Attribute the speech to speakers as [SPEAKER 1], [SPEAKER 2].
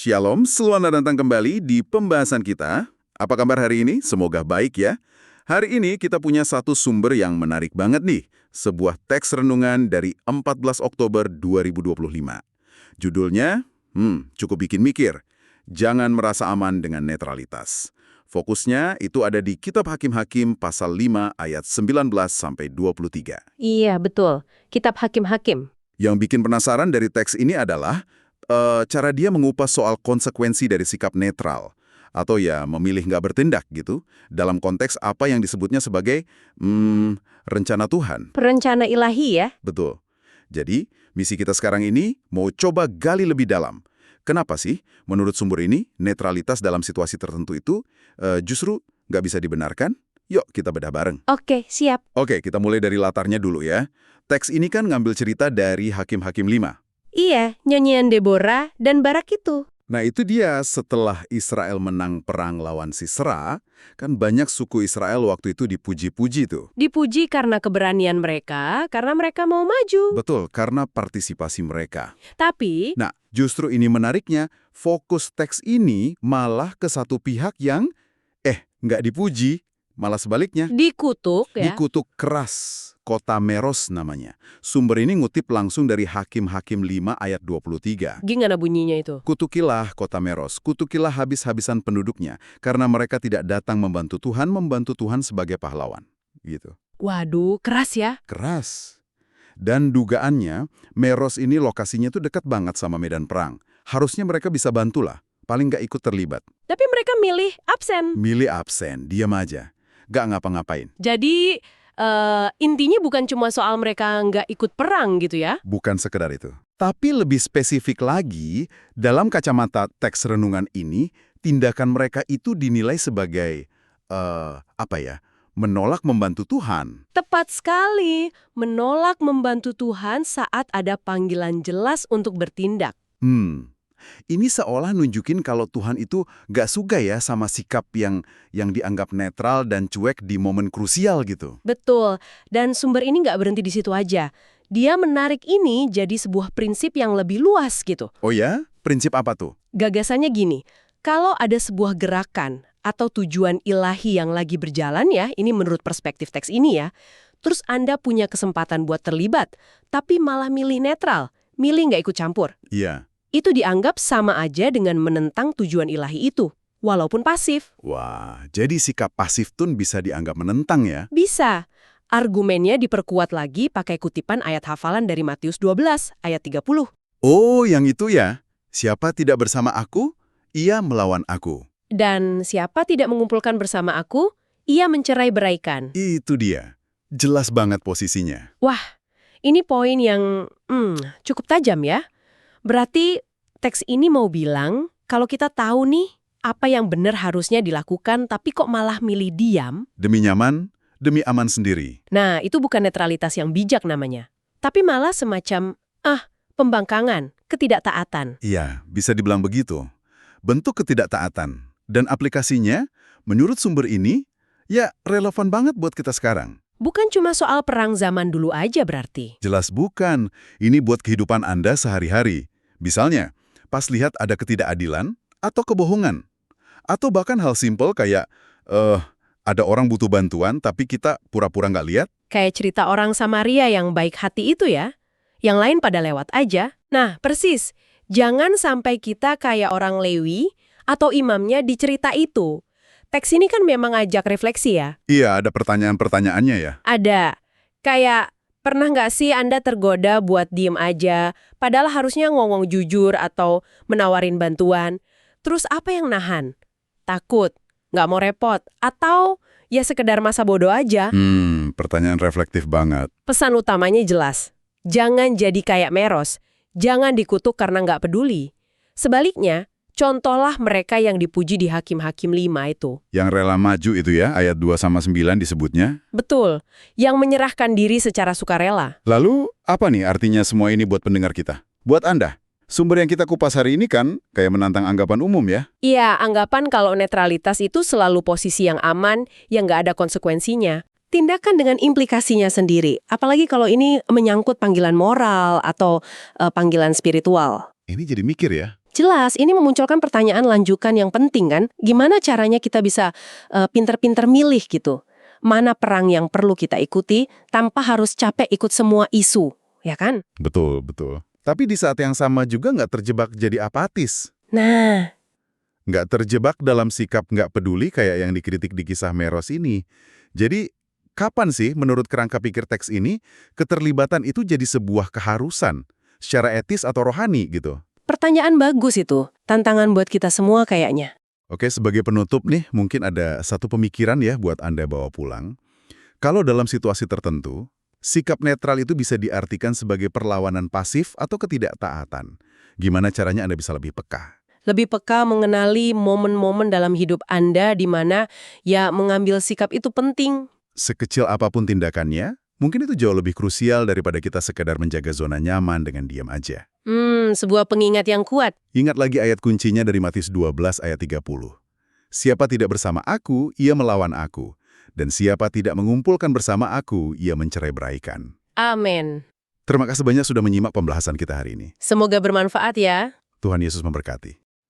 [SPEAKER 1] Shalom, selamat datang kembali di pembahasan kita. Apa kabar hari ini? Semoga baik ya. Hari ini kita punya satu sumber yang menarik banget nih. Sebuah teks renungan dari 14 Oktober 2025. Judulnya, cukup bikin mikir. Jangan merasa aman dengan netralitas. Fokusnya itu ada di Kitab Hakim-Hakim pasal 5 ayat 19-23.
[SPEAKER 2] Iya, betul. Kitab Hakim-Hakim.
[SPEAKER 1] Yang bikin penasaran dari teks ini adalah cara dia mengupas soal konsekuensi dari sikap netral, atau ya memilih nggak bertindak gitu, dalam konteks apa yang disebutnya sebagai rencana Tuhan.
[SPEAKER 2] Perencana ilahi ya?
[SPEAKER 1] Betul. Jadi, misi kita sekarang ini mau coba gali lebih dalam. Kenapa sih, menurut sumber ini, netralitas dalam situasi tertentu itu justru nggak bisa dibenarkan? Yuk, kita bedah bareng.
[SPEAKER 2] Oke, siap.
[SPEAKER 1] Oke, kita mulai dari latarnya dulu ya. Teks ini kan ngambil cerita dari Hakim-Hakim 5.
[SPEAKER 2] Iya, nyanyian Deborah dan Barak itu.
[SPEAKER 1] Nah itu dia, setelah Israel menang perang lawan Sisera, kan banyak suku Israel waktu itu dipuji-puji tuh.
[SPEAKER 2] Dipuji karena keberanian mereka, karena mereka mau maju.
[SPEAKER 1] Betul, karena partisipasi mereka.
[SPEAKER 2] Tapi,
[SPEAKER 1] Nah, justru ini menariknya, fokus teks ini malah ke satu pihak yang, nggak dipuji, malah sebaliknya.
[SPEAKER 2] dikutuk ya.
[SPEAKER 1] Dikutuk keras, kota Meros namanya. Sumber ini ngutip langsung dari Hakim-Hakim 5 ayat 23.
[SPEAKER 2] Gimana bunyinya itu?
[SPEAKER 1] Kutukilah kota Meros, kutukilah habis-habisan penduduknya, karena mereka tidak datang membantu Tuhan sebagai pahlawan. Gitu.
[SPEAKER 2] Waduh, keras ya.
[SPEAKER 1] Keras. Dan dugaannya, Meros ini lokasinya tuh dekat banget sama medan perang. Harusnya mereka bisa bantulah, paling nggak ikut terlibat.
[SPEAKER 2] Tapi mereka milih absen.
[SPEAKER 1] Milih absen, diam aja. Nggak ngapa-ngapain.
[SPEAKER 2] Jadi, intinya bukan cuma soal mereka nggak ikut perang gitu ya.
[SPEAKER 1] Bukan sekedar itu. Tapi lebih spesifik lagi, dalam kacamata teks renungan ini, tindakan mereka itu dinilai sebagai, menolak membantu Tuhan.
[SPEAKER 2] Tepat sekali, menolak membantu Tuhan saat ada panggilan jelas untuk bertindak.
[SPEAKER 1] Ini seolah nunjukin kalau Tuhan itu gak suka ya sama sikap yang dianggap netral dan cuek di momen krusial gitu.
[SPEAKER 2] Betul, dan sumber ini nggak berhenti di situ aja. Dia menarik ini jadi sebuah prinsip yang lebih luas gitu.
[SPEAKER 1] Oh ya? Prinsip apa tuh?
[SPEAKER 2] Gagasannya gini, kalau ada sebuah gerakan atau tujuan ilahi yang lagi berjalan ya, ini menurut perspektif teks ini ya, terus Anda punya kesempatan buat terlibat, tapi malah milih netral, milih nggak ikut campur.
[SPEAKER 1] Iya.
[SPEAKER 2] Itu dianggap sama aja dengan menentang tujuan ilahi itu, walaupun pasif.
[SPEAKER 1] Wah, jadi sikap pasif tun bisa dianggap menentang ya?
[SPEAKER 2] Bisa. Argumennya diperkuat lagi pakai kutipan ayat hafalan dari Matius 12, ayat 30.
[SPEAKER 1] Oh, yang itu ya? Siapa tidak bersama aku, ia melawan aku.
[SPEAKER 2] Dan siapa tidak mengumpulkan bersama aku, ia mencerai-beraikan.
[SPEAKER 1] Itu dia. Jelas banget posisinya.
[SPEAKER 2] Wah, ini poin yang cukup tajam ya. Berarti teks ini mau bilang, kalau kita tahu nih apa yang benar harusnya dilakukan, tapi kok malah milih diam.
[SPEAKER 1] Demi nyaman, demi aman sendiri.
[SPEAKER 2] Nah, itu bukan netralitas yang bijak namanya. Tapi malah semacam, pembangkangan, ketidaktaatan.
[SPEAKER 1] Iya, bisa dibilang begitu. Bentuk ketidaktaatan. Dan aplikasinya, menurut sumber ini, ya relevan banget buat kita sekarang.
[SPEAKER 2] Bukan cuma soal perang zaman dulu aja berarti.
[SPEAKER 1] Jelas bukan. Ini buat kehidupan Anda sehari-hari. Misalnya, pas lihat ada ketidakadilan atau kebohongan. Atau bahkan hal simpel kayak, ada orang butuh bantuan tapi kita pura-pura nggak lihat.
[SPEAKER 2] Kayak cerita orang Samaria yang baik hati itu ya. Yang lain pada lewat aja. Nah, persis. Jangan sampai kita kayak orang Lewi atau imamnya di cerita itu. Teks ini kan memang ajak refleksi ya.
[SPEAKER 1] Iya, ada pertanyaan-pertanyaannya ya.
[SPEAKER 2] Ada. Kayak, pernah nggak sih Anda tergoda buat diem aja, padahal harusnya ngomong jujur atau menawarin bantuan? Terus apa yang nahan? Takut, nggak mau repot, atau ya sekedar masa bodoh aja?
[SPEAKER 1] Pertanyaan reflektif banget.
[SPEAKER 2] Pesan utamanya jelas. Jangan jadi kayak Meros. Jangan dikutuk karena nggak peduli. Sebaliknya, contohlah mereka yang dipuji di Hakim-Hakim 5 itu.
[SPEAKER 1] Yang rela maju itu ya, ayat 2-9 disebutnya.
[SPEAKER 2] Betul, yang menyerahkan diri secara sukarela.
[SPEAKER 1] Lalu, apa nih artinya semua ini buat pendengar kita? Buat Anda, sumber yang kita kupas hari ini kan kayak menantang anggapan umum ya?
[SPEAKER 2] Iya, anggapan kalau netralitas itu selalu posisi yang aman, yang nggak ada konsekuensinya. Tindakan dengan implikasinya sendiri, apalagi kalau ini menyangkut panggilan moral atau panggilan spiritual.
[SPEAKER 1] Ini jadi mikir ya.
[SPEAKER 2] Jelas, ini memunculkan pertanyaan lanjutan yang penting kan? Gimana caranya kita bisa pinter-pinter milih gitu? Mana perang yang perlu kita ikuti tanpa harus capek ikut semua isu, ya kan?
[SPEAKER 1] Betul, betul. Tapi di saat yang sama juga nggak terjebak jadi apatis.
[SPEAKER 2] Nah,
[SPEAKER 1] Nggak terjebak dalam sikap nggak peduli kayak yang dikritik di kisah Meros ini. Jadi, kapan sih menurut kerangka pikir teks ini, keterlibatan itu jadi sebuah keharusan, secara etis atau rohani gitu?
[SPEAKER 2] pertanyaan bagus itu. Tantangan buat kita semua kayaknya.
[SPEAKER 1] Oke, sebagai penutup nih, mungkin ada satu pemikiran ya buat Anda bawa pulang. Kalau dalam situasi tertentu, sikap netral itu bisa diartikan sebagai perlawanan pasif atau ketidaktaatan. Gimana caranya Anda bisa lebih peka?
[SPEAKER 2] Lebih peka mengenali momen-momen dalam hidup Anda di mana ya mengambil sikap itu penting.
[SPEAKER 1] Sekecil apapun tindakannya, mungkin itu jauh lebih krusial daripada kita sekedar menjaga zona nyaman dengan diam aja.
[SPEAKER 2] Sebuah pengingat yang kuat.
[SPEAKER 1] Ingat lagi ayat kuncinya dari Matius 12 ayat 30. Siapa tidak bersama aku, ia melawan aku. Dan siapa tidak mengumpulkan bersama aku, ia mencerai-beraikan.
[SPEAKER 2] Amin.
[SPEAKER 1] Terima kasih banyak sudah menyimak pembahasan kita hari ini.
[SPEAKER 2] Semoga bermanfaat ya.
[SPEAKER 1] Tuhan Yesus memberkati.